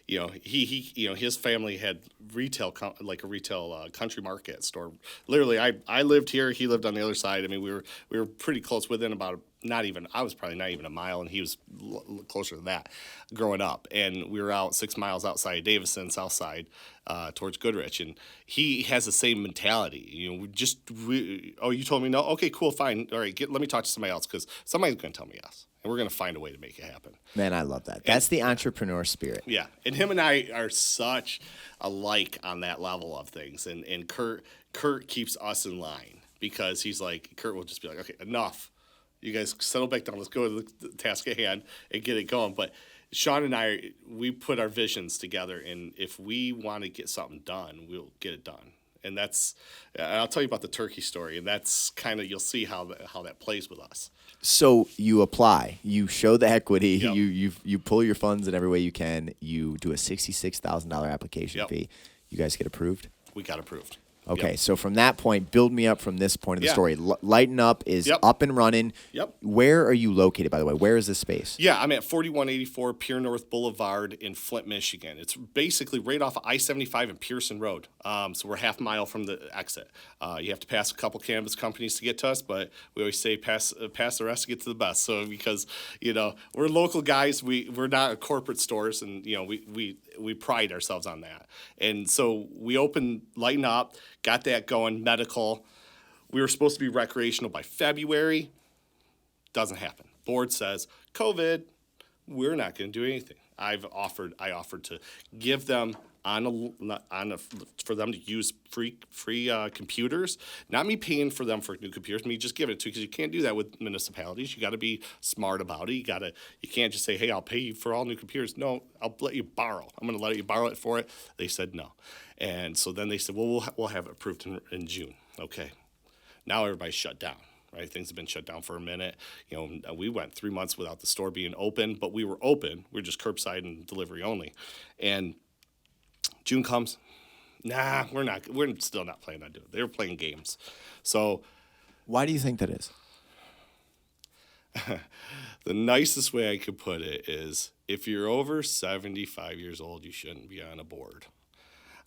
S2: You know, his family had like a retail country market store. Literally, I lived here. He lived on the other side. I mean, we were pretty close within about I was probably not even a mile, and he was closer to that growing up. And we were out 6 miles outside of Davison, south side, towards Goodrich. And he has the same mentality. You know, you told me no? Okay, cool, fine. All right, let me talk to somebody else because somebody's going to tell me yes. And we're going to find a way to make it happen.
S1: Man, I love that. That's the entrepreneur spirit.
S2: Yeah, and him and I are such alike on that level of things. And Kurt keeps us in line because Kurt will just be like, okay, enough. You guys settle back down. Let's go to the task at hand and get it going. But Sean and I, we put our visions together, and if we want to get something done, we'll get it done. And I'll tell you about the turkey story, and that's kind of, you'll see how that plays with us.
S1: So you apply, you show the equity,
S2: Yep.
S1: you pull your funds in every way you can, you do a $66,000 application fee. You guys get approved?
S2: We got approved.
S1: Okay,
S2: Yep.
S1: so from that point, build me up from this point of the story. Lighten Up is up and running.
S2: Yep.
S1: Where are you located, by the way? Where is this space?
S2: Yeah, I'm at 4184 Pier North Boulevard in Flint, Michigan. It's basically right off of I-75 and Pearson Road. So we're half mile from the exit. You have to pass a couple cannabis companies to get to us, but we always say pass the rest to get to the best. So because, we're local guys, we're not corporate stores, and, we pride ourselves on that. And so we opened Lighten Up, got that going, medical. We were supposed to be recreational by February. Doesn't happen. Board says, COVID, we're not going to do anything. I offered to give them for them to use free computers. Not me paying for them for new computers. Me just giving it to because you can't do that with municipalities. You got to be smart about it. You can't just say, hey, I'll pay you for all new computers. No, I'll let you borrow. I'm going to let you borrow it for it. They said no, and so then they said, well, we'll have it approved in June. Okay, now everybody's shut down. right? Things have been shut down for a minute. We went 3 months without the store being open, but we were open. We are just curbside and delivery only. And June comes, nah, we're not. We're still not planning on doing it. They were playing games. So
S1: Why do you think that is?
S2: the nicest way I could put it is if you're over 75 years old, you shouldn't be on a board.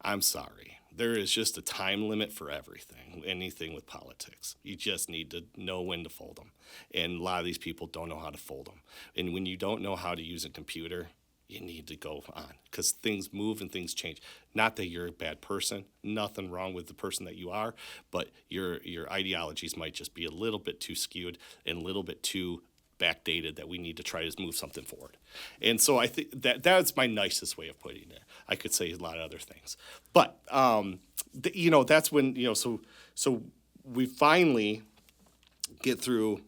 S2: I'm sorry. There is just a time limit for everything, anything with politics. You just need to know when to fold them. And a lot of these people don't know how to fold them. And when you don't know how to use a computer, you need to go on because things move and things change. Not that you're a bad person, nothing wrong with the person that you are, but your ideologies might just be a little bit too skewed and a little bit too backdated that we need to try to move something forward. And so I think that's my nicest way of putting it. I could say a lot of other things, but that's when so we finally get through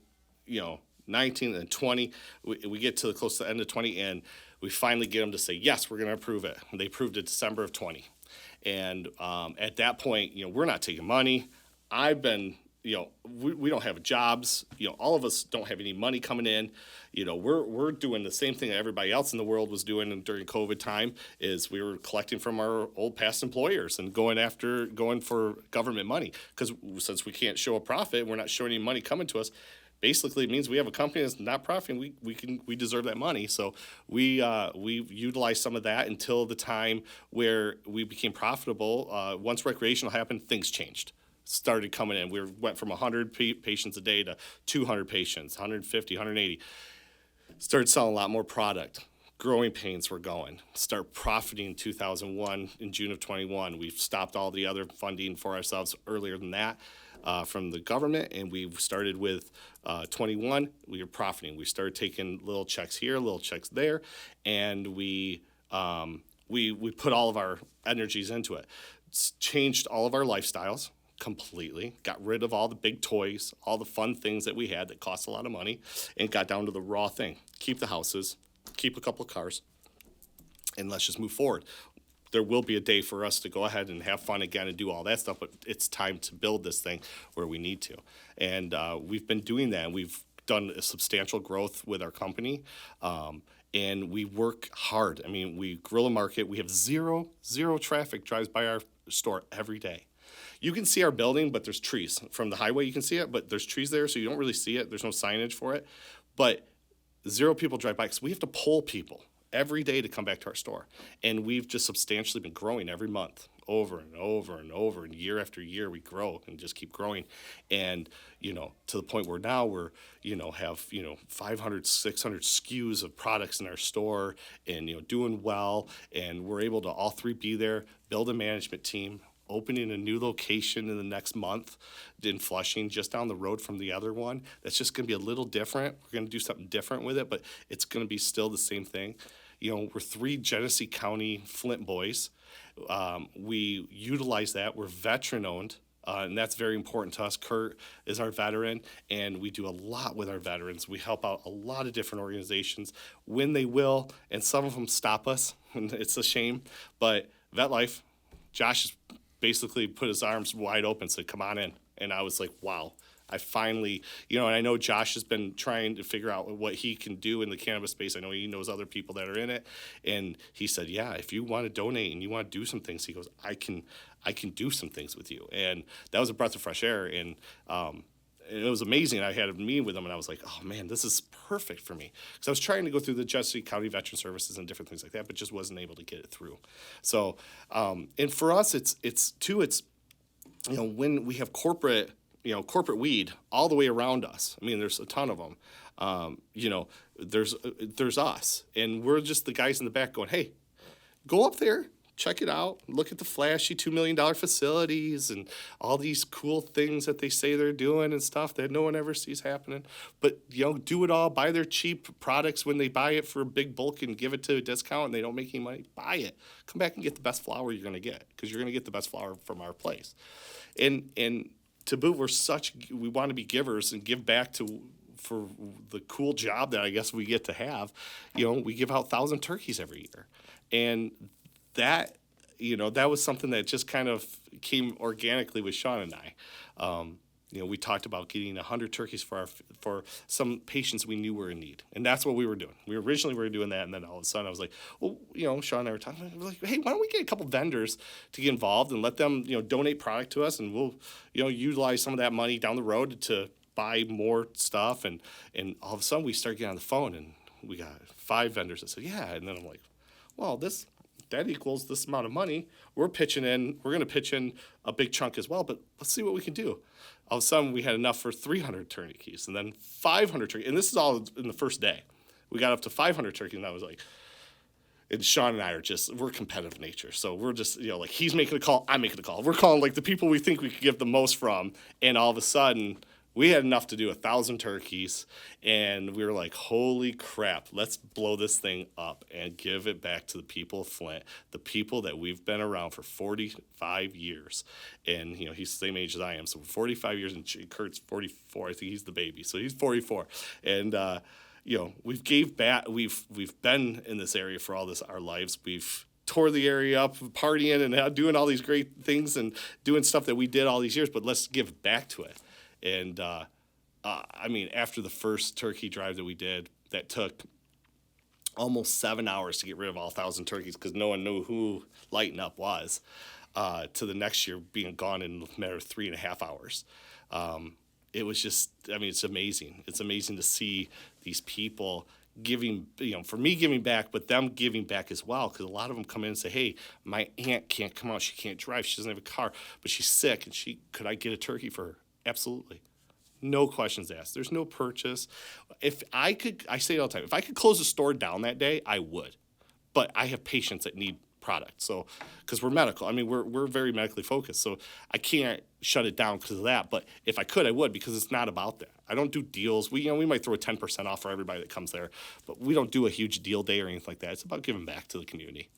S2: 19 and 20. We get to close to the end of 20, and we finally get them to say yes, we're going to approve it. And they approved it December of 20, and at that point, we're not taking money. I've been we don't have jobs. All of us don't have any money coming in. We're doing the same thing that everybody else in the world was doing during COVID time. Is we were collecting from our old past employers and going for government money because since we can't show a profit, we're not showing any money coming to us. Basically, it means we have a company that's not profiting. We deserve that money. So we utilized some of that until the time where we became profitable. Once recreational happened, things changed. Started coming in. We went from 100 patients a day to 200 patients, 150, 180. Started selling a lot more product. Growing pains were going. Start profiting in 2001. In June of 21, we've stopped all the other funding for ourselves earlier than that from the government, and we started with 21. We were profiting. We started taking little checks here, little checks there, and we put all of our energies into it. Changed all of our lifestyles completely, got rid of all the big toys, all the fun things that we had that cost a lot of money, and got down to the raw thing. Keep the houses, keep a couple of cars, and let's just move forward. There will be a day for us to go ahead and have fun again and do all that stuff, but it's time to build this thing where we need to. And we've been doing that, and we've done a substantial growth with our company, and we work hard. I mean, we guerrilla market. We have zero traffic drives by our store every day. You can see our building, but there's trees. From the highway, you can see it, but there's trees there, so you don't really see it. There's no signage for it. But 0 people drive by, because we have to pull people every day to come back to our store. And we've just substantially been growing every month, over and over and over, and year after year we grow and just keep growing. And, to the point where now we're, have, 500, 600 SKUs of products in our store and, doing well. And we're able to all three be there, build a management team, opening a new location in the next month in Flushing, just down the road from the other one. That's just going to be a little different. We're going to do something different with it, but it's going to be still the same thing. We're 3 Genesee County Flint boys. We utilize that. We're veteran-owned, and that's very important to us. Kurt is our veteran, and we do a lot with our veterans. We help out a lot of different organizations when they will, and some of them stop us, and it's a shame. But VetLife, Josh has basically put his arms wide open, said, come on in. And I was like, wow, I finally, and I know Josh has been trying to figure out what he can do in the cannabis space. I know he knows other people that are in it. And he said, yeah, if you want to donate and you want to do some things, he goes, I can do some things with you. And that was a breath of fresh air. And it was amazing. I had a meeting with him, and I was like, oh, man, this is perfect for me. Because I was trying to go through the Genesee County Veteran Services and different things like that, but just wasn't able to get it through. So, and for us, it's when we have corporate weed all the way around us. I mean, there's a ton of them. There's us, and we're just the guys in the back going, hey, go up there, check it out, look at the flashy $2 million facilities and all these cool things that they say they're doing and stuff that no one ever sees happening. But, do it all, buy their cheap products when they buy it for a big bulk and give it to a discount and they don't make any money, buy it. Come back and get the best flower you're going to get, because you're going to get the best flower from our place. And to boot, we want to be givers and give back for the cool job that I guess we get to have. We give out 1,000 turkeys every year. And that was something that just kind of came organically with Sean and I. we talked about getting 100 turkeys for some patients we knew were in need, and that's what we were doing. We originally were doing that, and then all of a sudden I was like, well, Sean and I were talking. We're like, hey, why don't we get a couple vendors to get involved and let them, donate product to us, and we'll, utilize some of that money down the road to buy more stuff, and all of a sudden we start getting on the phone, and we got 5 vendors that said, yeah, and then I'm like, well, that equals this amount of money. We're going to pitch in a big chunk as well, but let's see what we can do. All of a sudden, we had enough for 300 turkeys, and then 500 turkeys. And this is all in the first day. We got up to 500 turkeys, and I was like, and Sean and I we're competitive nature. So we're just, like he's making a call, I'm making a call. We're calling like the people we think we could give the most from, and all of a sudden, we had enough to do 1,000 turkeys, and we were like, holy crap, let's blow this thing up and give it back to the people of Flint, the people that we've been around for 45 years. And, he's the same age as I am, so 45 years, and Kurt's 44. I think he's the baby, so he's 44. And, we've gave back. We've been in this area for our lives. We've tore the area up, partying and doing all these great things and doing stuff that we did all these years, but let's give back to it. And, after the first turkey drive that we did, that took almost 7 hours to get rid of all 1,000 turkeys because no one knew who Lighten Up was, to the next year being gone in a matter of 3.5 hours. It was just, it's amazing. It's amazing to see these people giving, for me giving back, but them giving back as well, because a lot of them come in and say, hey, my aunt can't come out. She can't drive. She doesn't have a car, but she's sick, and could I get a turkey for her? Absolutely. No questions asked. There's no purchase. If I could, I say it all the time, if I could close the store down that day, I would. But I have patients that need product. So, because we're medical. We're very medically focused. So I can't shut it down because of that. But if I could, I would, because it's not about that. I don't do deals. We might throw a 10% off for everybody that comes there, but we don't do a huge deal day or anything like that. It's about giving back to the community.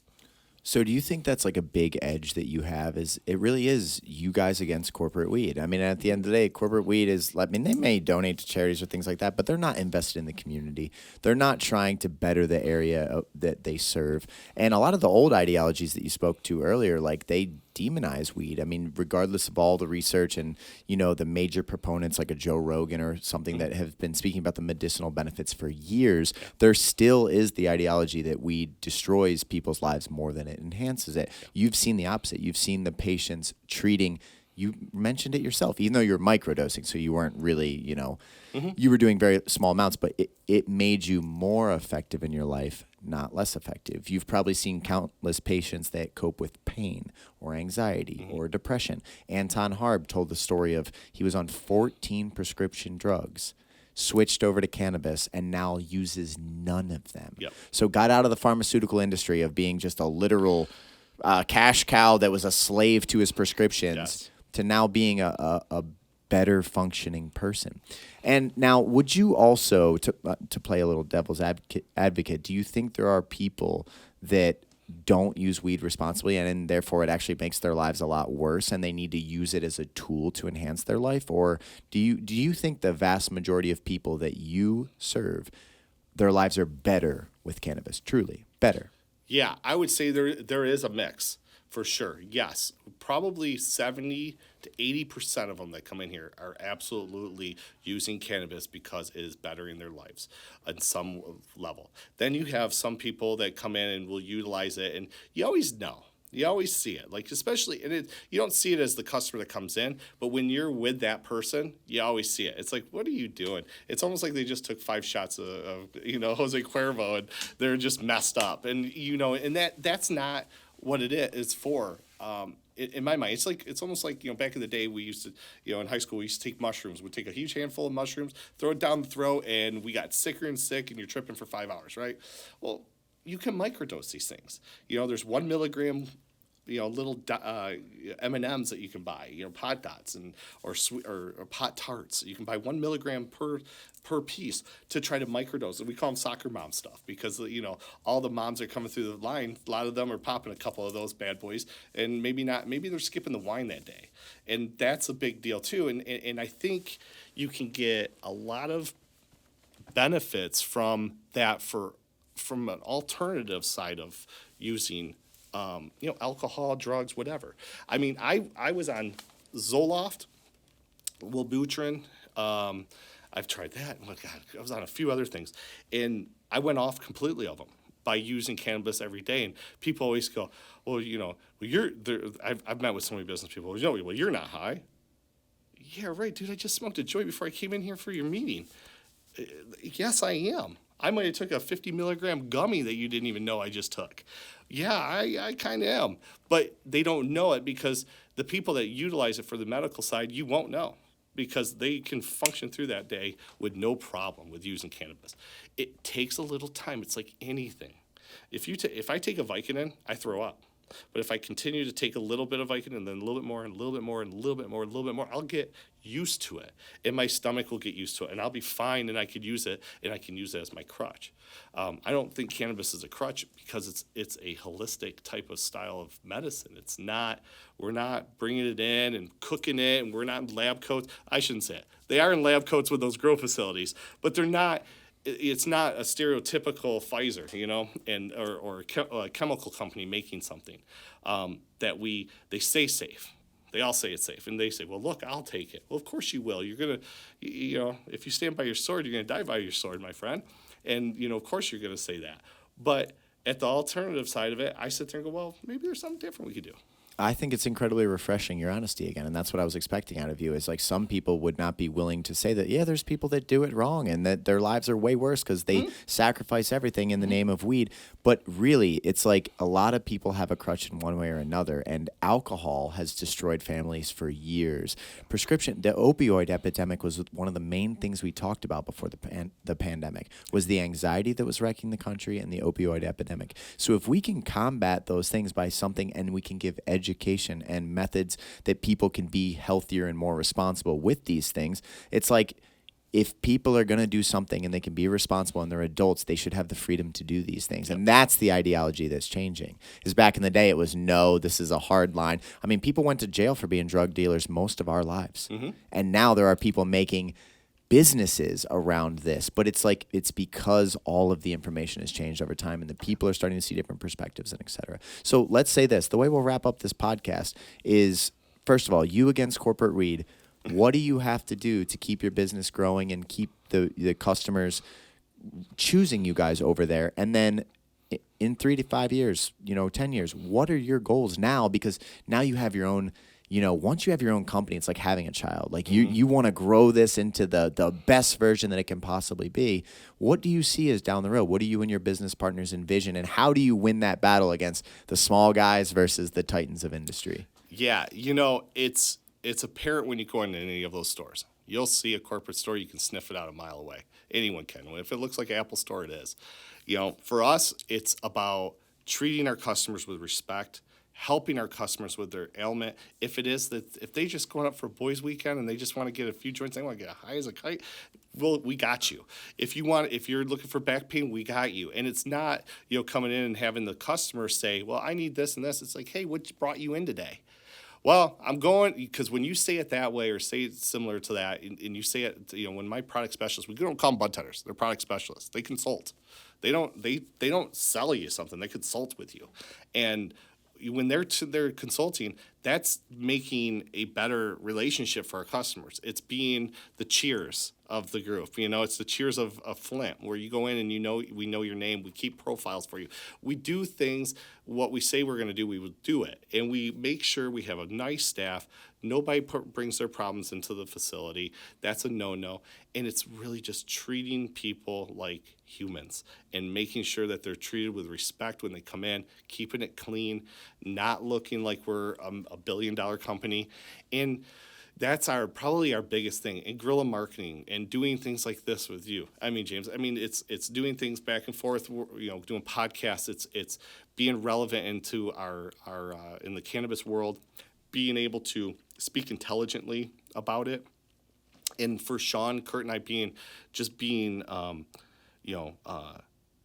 S1: So do you think that's like a big edge that you have? Is it really is you guys against corporate weed? At the end of the day, corporate weed is, they may donate to charities or things like that, but they're not invested in the community. They're not trying to better the area that they serve. And a lot of the old ideologies that you spoke to earlier, they demonize weed. Regardless of all the research and, the major proponents like a Joe Rogan or something that have been speaking about the medicinal benefits for years, there still is the ideology that weed destroys people's lives more than it enhances it. You've seen the opposite. You've seen the patients treating. You mentioned it yourself, even though you're microdosing, so you weren't really, you were doing very small amounts, but it made you more effective in your life, not less effective. You've probably seen countless patients that cope with pain or anxiety or depression. Anton Harb told the story of he was on 14 prescription drugs, switched over to cannabis, and now uses none of them.
S2: Yep.
S1: So got out of the pharmaceutical industry of being just a literal cash cow that was a slave to his prescriptions.
S2: Yes.
S1: To now being a better functioning person. And now, would you also, to play a little devil's advocate, do you think there are people that don't use weed responsibly and therefore it actually makes their lives a lot worse and they need to use it as a tool to enhance their life? Or do you think the vast majority of people that you serve, their lives are better with cannabis, truly better?
S2: Yeah, I would say there is a mix. For sure, yes. Probably 70 to 80% of them that come in here are absolutely using cannabis because it is bettering their lives on some level. Then you have some people that come in and will utilize it, and you always know. You always see it, especially, and you don't see it as the customer that comes in, but when you're with that person, you always see it. It's like, what are you doing? It's almost like they just took 5 shots of Jose Cuervo, and they're just messed up. And, and that's not what it is for. In my mind, it's almost like back in the day we used to in high school we used to take mushrooms. We'd take a huge handful of mushrooms, throw it down the throat, and we got sicker and sick, and you're tripping for 5 hours, right? Well, you can microdose these things. There's 1 milligram little M&Ms that you can buy, Pot Dots or Pot Tarts. You can buy 1 milligram per piece to try to microdose. And we call them soccer mom stuff because, all the moms are coming through the line. A lot of them are popping a couple of those bad boys, and maybe they're skipping the wine that day. And that's a big deal too. And I think you can get a lot of benefits from that from an alternative side of using alcohol, drugs, whatever. I was on Zoloft Wellbutrin. I've tried that. Oh my God, I was on a few other things, and I went off completely of them by using cannabis every day. And people always go, "Well, you're." There, I've met with so many business people. Well, you're not high. Yeah, right, dude. I just smoked a joint before I came in here for your meeting. Yes, I am. I might have took a 50 milligram gummy that you didn't even know I just took. Yeah, I kind of am. But they don't know it because the people that utilize it for the medical side, you won't know because they can function through that day with no problem with using cannabis. It takes a little time. It's like anything. If I take a Vicodin, I throw up. But if I continue to take a little bit of Vicodin and then a little bit more and a little bit more and a little bit more and a little bit more, I'll get used to it. And my stomach will get used to it. And I'll be fine and I could use it and I can use it as my crutch. I don't think cannabis is a crutch because it's a holistic type of style of medicine. We're not bringing it in and cooking it and we're not in lab coats. I shouldn't say it. They are in lab coats with those grow facilities, but they're not. It's not a stereotypical Pfizer, or a chemical company making something they say safe. They all say it's safe, and they say, "Well, look, I'll take it." Well, of course you will. You're gonna, if you stand by your sword, you're gonna die by your sword, my friend. And of course you're gonna say that. But at the alternative side of it, I sit there and go, "Well, maybe there's something different we could do."
S1: I think it's incredibly refreshing, your honesty again, and that's what I was expecting out of you. Is like some people would not be willing to say that, yeah, there's people that do it wrong and that their lives are way worse because they sacrifice everything in the name of weed. But really, it's like a lot of people have a crutch in one way or another, and alcohol has destroyed families for years. The opioid epidemic was one of the main things we talked about before the pandemic, was the anxiety that was wrecking the country and the opioid epidemic. So if we can combat those things by something and we can give education and methods that people can be healthier and more responsible with these things, it's like if people are going to do something and they can be responsible and they're adults, they should have the freedom to do these things. And that's the ideology that's changing. Because back in the day, it was, no, this is a hard line. I mean, people went to jail for being drug dealers most of our lives. And now there are people making businesses around this, but it's like it's because all of the information has changed over time and the people are starting to see different perspectives and et cetera. So let's say this. The way we'll wrap up this podcast is, first of all, you against corporate weed. What do you have to do to keep your business growing and keep the customers choosing you guys over there? And then in 3 to 5 years, 10 years, what are your goals now? Because now you have your own, once you have your own company, it's like having a child. Like you want to grow this into the best version that it can possibly be. What do you see as down the road? What do you and your business partners envision? And how do you win that battle against the small guys versus the titans of industry?
S2: Yeah, it's apparent when you go into any of those stores. You'll see a corporate store, you can sniff it out a mile away. Anyone can. If it looks like an Apple store, it is. For us, it's about treating our customers with respect, helping our customers with their ailment. If they just going up for boys' weekend and they just want to get a few joints, they want to get high as a kite, well, we got you. If you're looking for back pain, we got you. And it's not, coming in and having the customer say, well, I need this and this. It's like, hey, what brought you in today? Well, I'm going, because when you say it that way or say it similar to that, and you say it, when my product specialists, we don't call them bud tenders, they're product specialists. They consult. They don't sell you something. They consult with you. And when they're consulting, that's making a better relationship for our customers. It's being the cheers of the group. It's the cheers of Flint, where you go in and we know your name. We keep profiles for you. We do things, what we say we're going to do, we will do it. And we make sure we have a nice staff. Nobody brings their problems into the facility. That's a no-no. And it's really just treating people like humans and making sure that they're treated with respect when they come in, keeping it clean, not looking like we're a billion-dollar company. And that's probably our biggest thing. And guerrilla marketing and doing things like this with you. I mean, James, it's doing things back and forth, doing podcasts. It's being relevant into our in the cannabis world, being able to speak intelligently about it. And for Sean, Kurt, and I being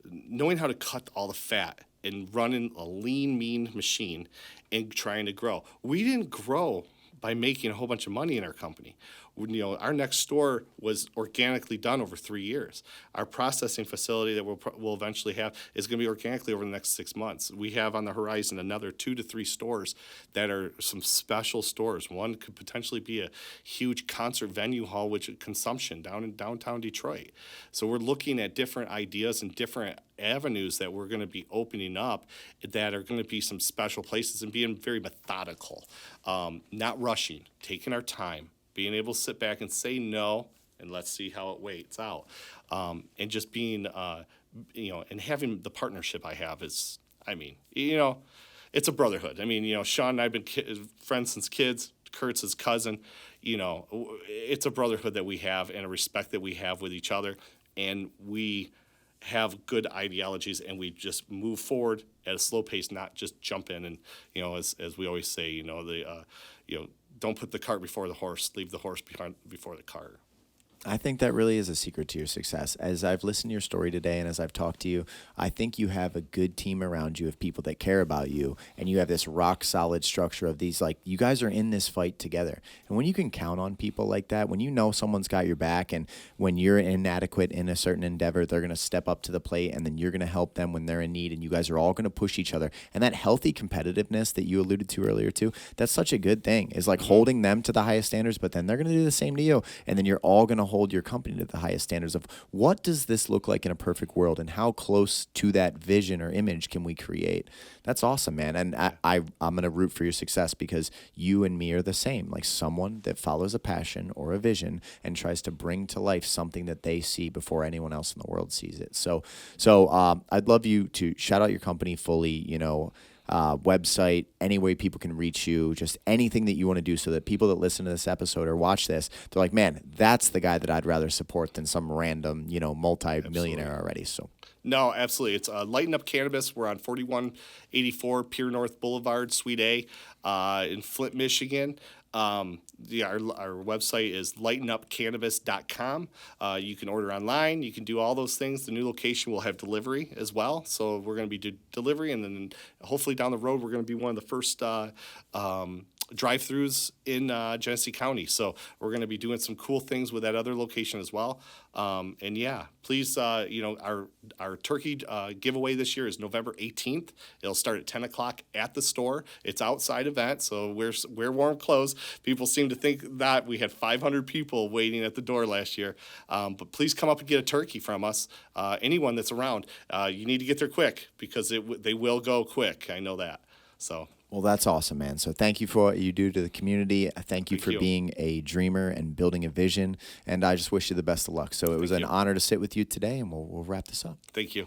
S2: knowing how to cut all the fat and running a lean, mean machine and trying to grow. We didn't grow by making a whole bunch of money in our company. Our next store was organically done over 3 years. Our processing facility that we'll eventually have is going to be organically over the next 6 months. We have on the horizon another 2 to 3 stores that are some special stores. One could potentially be a huge concert venue hall, which is consumption down in downtown Detroit. So we're looking at different ideas and different avenues that we're going to be opening up that are going to be some special places and being very methodical, not rushing, taking our time, being able to sit back and say no, and let's see how it waits out. And just being, and having the partnership I have is, it's a brotherhood. Sean and I have been friends since kids. Kurt's his cousin. It's a brotherhood that we have and a respect that we have with each other. And we have good ideologies, and we just move forward at a slow pace, not just jump in and, as we always say, don't put the cart before the horse, leave the horse before the cart.
S1: I think that really is a secret to your success. As I've listened to your story today and as I've talked to you, I think you have a good team around you of people that care about you, and you have this rock solid structure of these, like, you guys are in this fight together. And when you can count on people like that, when you know someone's got your back, and when you're inadequate in a certain endeavor, they're going to step up to the plate, and then you're going to help them when they're in need, and you guys are all going to push each other. And that healthy competitiveness that you alluded to earlier too, that's such a good thing, is like holding them to the highest standards, but then they're going to do the same to you. And then you're all going to hold your company to the highest standards of what does this look like in a perfect world, and how close to that vision or image can we create. That's awesome, man. And I'm going to root for your success, because you and me are the same, like someone that follows a passion or a vision and tries to bring to life something that they see before anyone else in the world sees it. So I'd love you to shout out your company fully, website, any way people can reach you, just anything that you want to do, so that people that listen to this episode or watch this, they're like, man, that's the guy that I'd rather support than some random, multi-millionaire already. So.
S2: No, absolutely. It's Lighten Up Cannabis. We're on 4184 Pier North Boulevard, Suite A, in Flint, Michigan. Our website is lightenupcannabis.com. You can order online. You can do all those things. The new location will have delivery as well. So we're going to be delivery, and then hopefully down the road we're going to be one of the first drive-throughs in Genesee County. So we're going to be doing some cool things with that other location as well. And yeah, please, our turkey giveaway this year is November 18th. It'll start at 10 o'clock at the store. It's outside event, so wear warm clothes. People seem to think that we had 500 people waiting at the door last year. But please come up and get a turkey from us. Anyone that's around, you need to get there quick, because they will go quick. I know that. So.
S1: Well, that's awesome, man. So thank you for what you do to the community. Thank you for being a dreamer and building a vision. And I just wish you the best of luck. So it was an honor to sit with you today, and we'll wrap this up.
S2: Thank you.